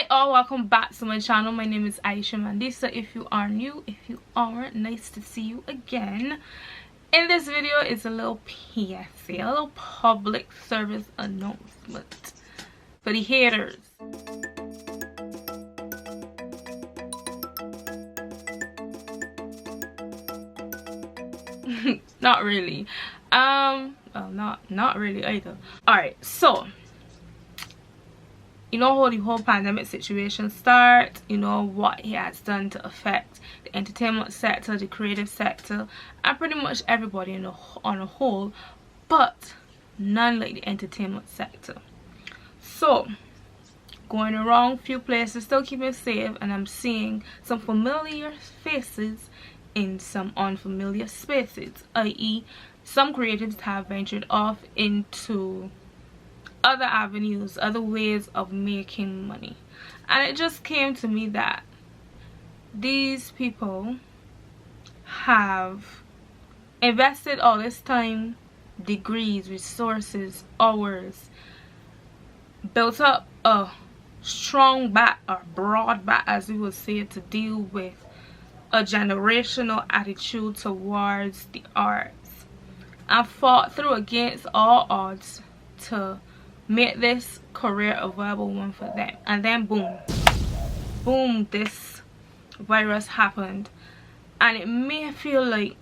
Hi all, welcome back to my channel. My name is AishaMandisa. If you are new, if you aren't, nice to see you again. In this video is a little PSA, a little public service announcement for the haters. Not really. Well, not really either. Alright, so you know how the whole pandemic situation starts, you know what it has done to affect the entertainment sector, the creative sector, and pretty much everybody on a whole, but none like the entertainment sector. So going around few places, still keeping safe, and I'm seeing some familiar faces in some unfamiliar spaces, i.e. some creatives have ventured off into other avenues, other ways of making money. And it just came to me that these people have invested all this time, degrees, resources, hours, built up a strong back or broad back, as we would say, to deal with a generational attitude towards the arts, and fought through against all odds to make this career a viable one for them. And then boom, this virus happened, and it may feel like,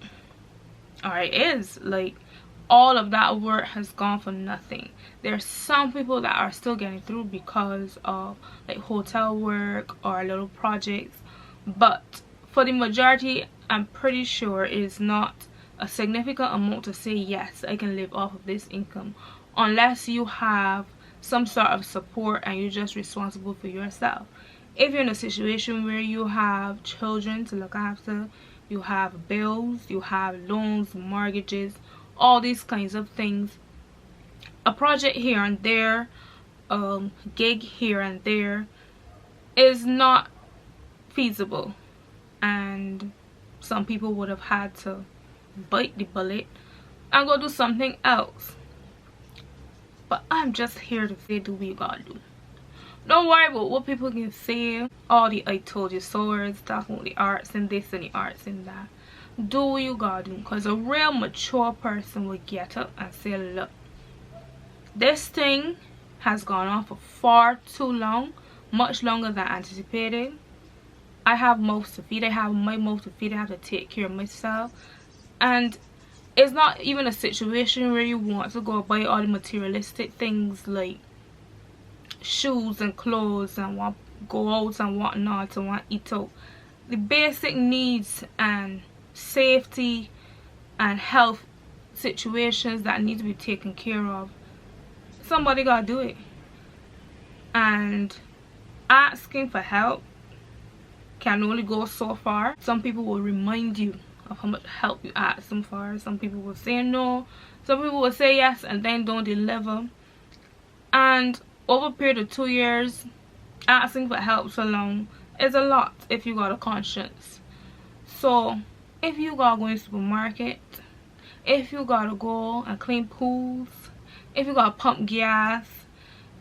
or it is like, all of that work has gone for nothing. There's some people that are still getting through because of like hotel work or little projects, but for the majority, I'm pretty sure it is not a significant amount to say, yes, I can live off of this income, unless you have some sort of support and you're just responsible for yourself. If you're in a situation where you have children to look after, you have bills, you have loans, mortgages, all these kinds of things, a project here and there, gig here and there is not feasible, and some people would have had to bite the bullet and go do something else. But I'm just here to say, do what you gotta do. Don't worry about what people can say, all the I told you so's, talking about the arts and this and the arts and that. Do what you gotta do, because a real mature person will get up and say, look, this thing has gone on for far too long, much longer than anticipated. I have mouths to feed, I have my mouth to feed, I have to take care of myself. And it's not even a situation where you want to go buy all the materialistic things like shoes and clothes and want to go out and whatnot and want to eat out. The basic needs and safety and health situations that need to be taken care of, somebody gotta do it. And asking for help can only go so far. Some people will remind you of how much help you ask them for. Some people will say no, some people will say yes and then don't deliver. And over a period of 2 years, asking for help so long is a lot if you got a conscience. So if you gotta go in the supermarket, if you gotta go and clean pools, if you gotta pump gas,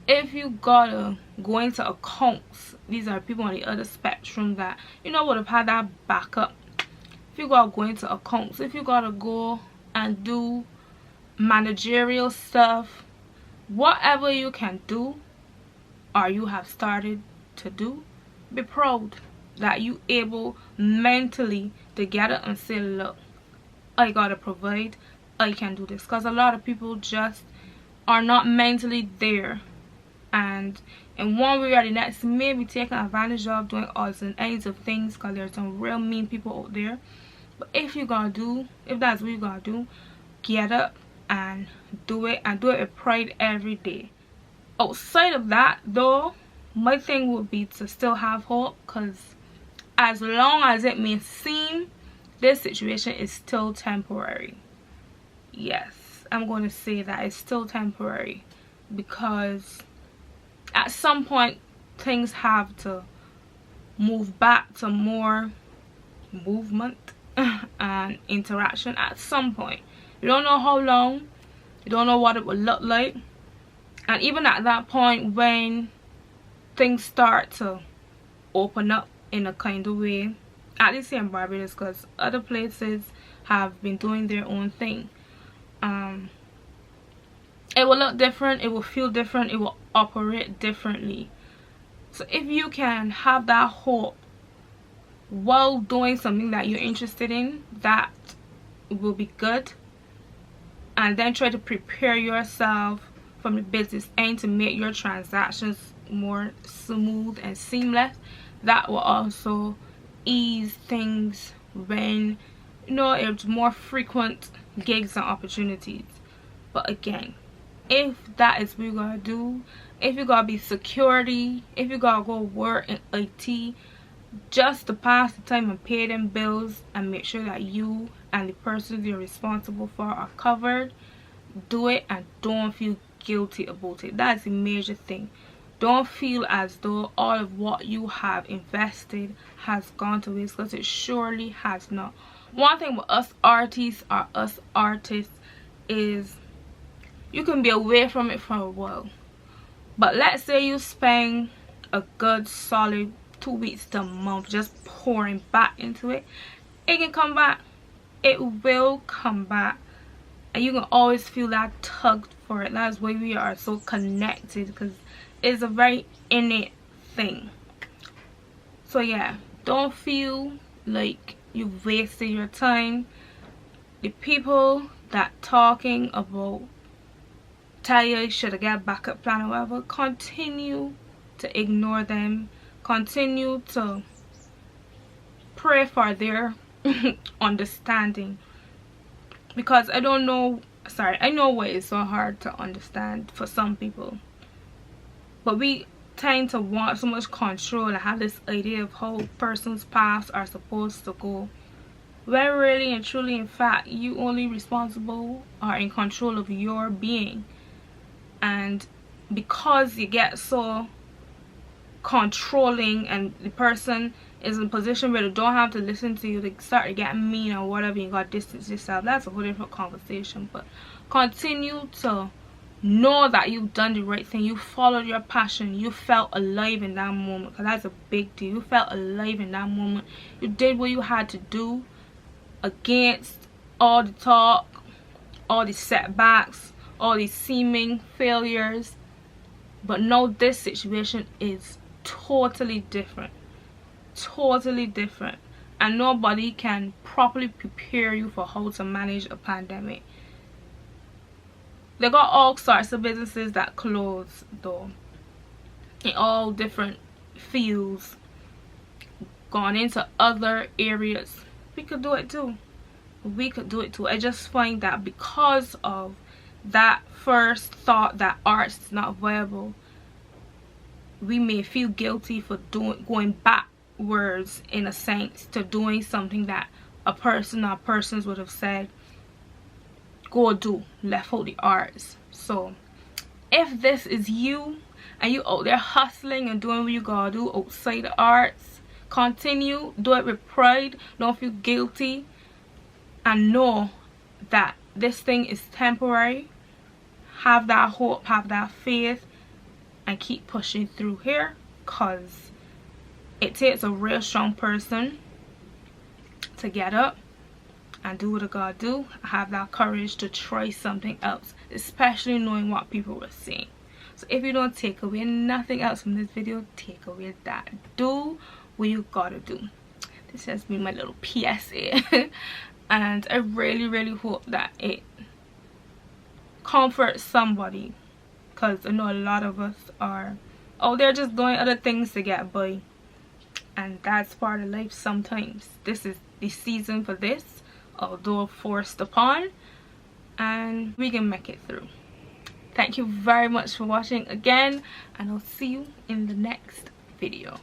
if you gotta go into accounts, these are people on the other spectrum that would have had that backup. If you gotta go into accounts, if you gotta go and do managerial stuff, whatever you can do or you have started to do, be proud that you able mentally to get it and say, look, I gotta provide, I can do this. Because a lot of people just are not mentally there, and in one way or the next may be taken advantage of, doing odds and ends of things, because there's some real mean people out there. But if you gotta do, if that's what you gotta do, get up and do it, and do it with pride every day. Outside of that though, my thing would be to still have hope, because as long as it may seem, this situation is still temporary. Yes, I'm going to say that it's still temporary, because at some point things have to move back to more movement and interaction at some point. You don't know how long, you don't know what it will look like, and even at that point when things start to open up in a kind of way, at least here in Barbados, because other places have been doing their own thing. It will look different, it will feel different, it will operate differently. So if you can have that hope while doing something that you're interested in, that will be good. And then try to prepare yourself from the business end to make your transactions more smooth and seamless. That will also ease things when, you know, it's more frequent gigs and opportunities. But again, if that is what you gotta do, if you gotta be security, if you gotta go work in IT just to pass the time and pay them bills and make sure that you and the persons you're responsible for are covered, do it, and don't feel guilty about it. That's a major thing. Don't feel as though all of what you have invested has gone to waste, because it surely has not. One thing with us artists is you can be away from it for a while, but let's say you spend a good solid 2 weeks to a month just pouring back into it, it can come back. It will come back, and you can always feel that tug for it. That's why we are so connected, because it's a very innate thing. So yeah, don't feel like you've wasted your time. The people that talking about tell you should get a backup plan or whatever, continue to ignore them. Continue to pray for their understanding, because I know why it's so hard to understand for some people, but we tend to want so much control and have this idea of how persons past are supposed to go, when really and truly, in fact, you only responsible are in control of your being. And because you get so controlling and the person is in a position where they don't have to listen to you, they start to get mean or whatever, you got to distance yourself. That's a whole different conversation. But continue to know that you've done the right thing. You followed your passion. You felt alive in that moment, because that's a big deal. You felt alive in that moment. You did what you had to do against all the talk, all the setbacks, all the seeming failures. But no, this situation is totally different, and nobody can properly prepare you for how to manage a pandemic. They got all sorts of businesses that close though, in all different fields, gone into other areas. We could do it too. I just find that because of that first thought that arts is not viable, we may feel guilty for going backwards in a sense to doing something that a person or persons would have said go do, left out the arts. So if this is you and you out there hustling and doing what you gotta do outside the arts, continue, do it with pride, don't feel guilty, and know that this thing is temporary. Have that hope, have that faith, and keep pushing through here, because it takes a real strong person to get up and do what I gotta do. Have that courage to try something else, especially knowing what people were saying. So if you don't take away nothing else from this video, take away that. Do what you gotta do. This has been my little PSA and I really hope that it comforts somebody, because I know a lot of us are out there just doing other things to get by, and that's part of life sometimes. This is the season for this, although forced upon, and we can make it through. Thank you very much for watching again, and I'll see you in the next video.